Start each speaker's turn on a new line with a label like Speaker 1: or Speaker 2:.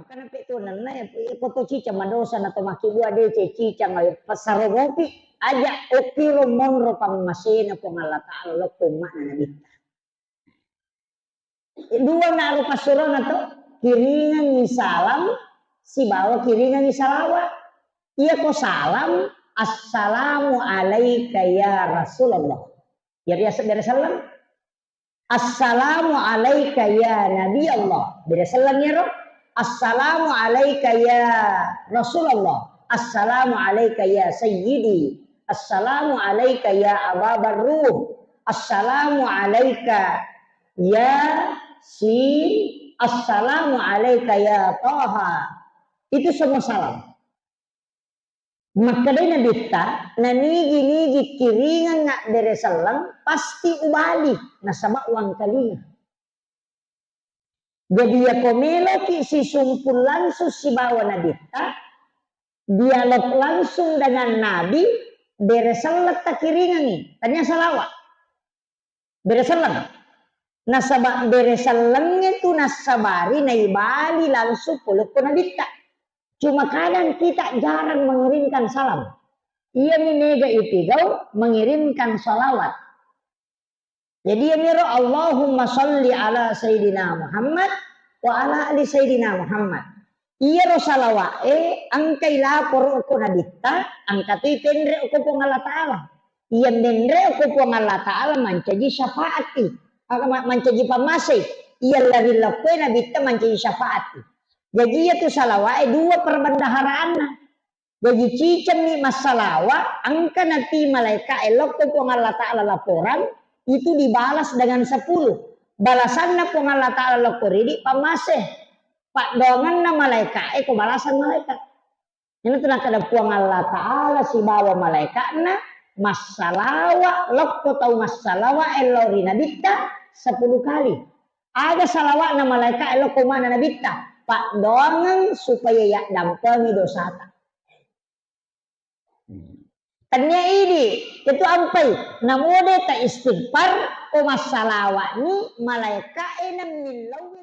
Speaker 1: Makanya itu nana ya foto cica madosa na to makibua de cica ngayo pasarogopi aja okiro monro pamamasina po Allah Ta'ala lo kumana na bita. Dua na aro pasuro na to kiringan ni salam si bawa kiringan ni salawat. Iya ko salam assalamu alaika ya Rasulullah. Ya biasa salam. Assalamu alaika ya Nabi Allah. Beda salam ya Rob. Assalamu alaika ya Rasulullah. Assalamu alaika ya Sayyidi. Assalamu alaika ya Aba Barruh. Assalamu alaika ya Sin. Assalamu alaika ya Taha. Itu semua salam. Maka dari Nabi ta, nanigi kiringan nak dari salam pasti ubali nasabak uang kalinya. Jadi ya komelo si sumpul langsung si bawa Nabi ta, dialog langsung dengan Nabi dari salat tak kiringan ni, tanya salawat. Dari salam. Nasabak dari salamnya tu nasabari naibali langsung puluk ke Nabi ta. Cuma kadang kita jarang mengirimkan salam. Ia minega itigau mengirimkan salawat. Jadi ya miro Allahumma salli ala Sayyidina Muhammad wa ala ali Sayyidina Muhammad. Ia ro salawat angkai lapor ko nabita angkatui tendre ko po Allah Ta'ala. Ia tendre ko po Allah Ta'ala mancaji syafaati. Mancaji pamasih. Ia lari lakwe nabita mancaji syafaati. Jadi itu salawat dua perbendaharaan. Jadi cicam ni masalawat angka nanti malaikat elok tu Allah Ta'ala laporan itu dibalas dengan 10. Balasannya pun Allah Ta'ala lapor ini pamasih. Pak dongan na malaikat ko balasan malaikat. Ini tu nak ada puang Allah Ta'ala si bawa malaikat na masalawat lok tu tahu masalawat elori nabita 10 kali. Ada salawat na malaikat elok ko mana nabita. Pak dongan supaya ya dampangi dosa tak. Tanya ini itu ampai namode ta istighfar o masalawat ni malaikat enam milau